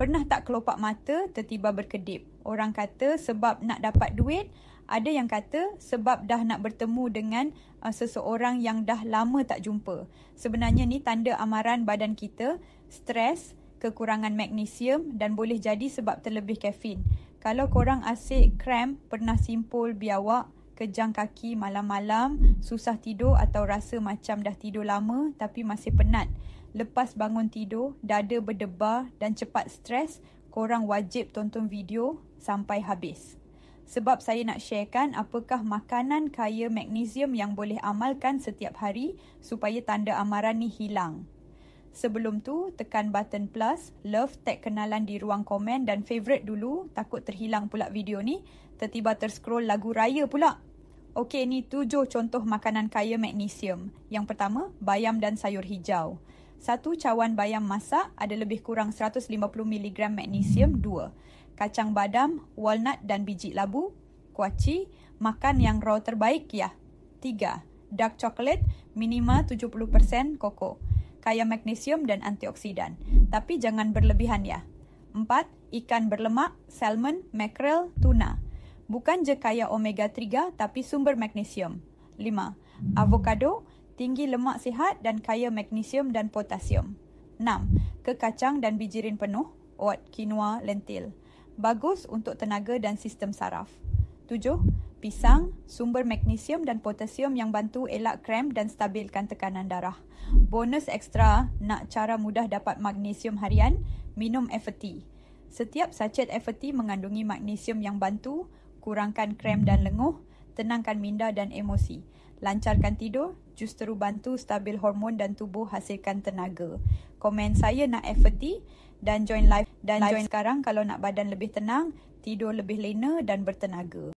Pernah tak kelopak mata tertiba berkedip? Orang kata sebab nak dapat duit, ada yang kata sebab dah nak bertemu dengan seseorang yang dah lama tak jumpa. Sebenarnya ni tanda amaran badan kita, stres, kekurangan magnesium dan boleh jadi sebab terlebih kafein. Kalau korang asyik kram, pernah simpul, biawak, kejang kaki malam-malam, susah tidur atau rasa macam dah tidur lama tapi masih penat, lepas bangun tidur, dada berdebar dan cepat stres, korang wajib tonton video sampai habis. Sebab saya nak sharekan apakah makanan kaya magnesium yang boleh amalkan setiap hari supaya tanda amaran ni hilang. Sebelum tu, tekan button plus, love, tag kenalan di ruang komen dan favourite dulu, takut terhilang pula video ni, tertiba terscroll lagu raya pula. Okey, ni 7 contoh makanan kaya magnesium. Yang pertama, bayam dan sayur hijau. 1 cawan bayam masak ada lebih kurang 150mg magnesium. 2. Kacang badam, walnut dan biji labu. Kuaci, makan yang raw terbaik ya. 3. Dark chocolate, minima 70% koko. Kaya magnesium dan antioksidan. Tapi jangan berlebihan ya. 4. Ikan berlemak, salmon, mackerel, tuna. Bukan je kaya omega 3 tapi sumber magnesium. 5. Avocado, tinggi lemak sihat dan kaya magnesium dan potasium. 6. Kekacang dan bijirin penuh, oat, quinoa, lentil. Bagus untuk tenaga dan sistem saraf. 7. Pisang, sumber magnesium dan potasium yang bantu elak kram dan stabilkan tekanan darah. Bonus ekstra, nak cara mudah dapat magnesium harian, minum Evertea. Setiap sachet Evertea mengandungi magnesium yang bantu kurangkan kram dan lenguh, tenangkan minda dan emosi, lancarkan tidur, justeru bantu stabil hormon dan tubuh hasilkan tenaga. Komen saya nak Evertea dan join live sekarang kalau nak badan lebih tenang, tidur lebih lena dan bertenaga.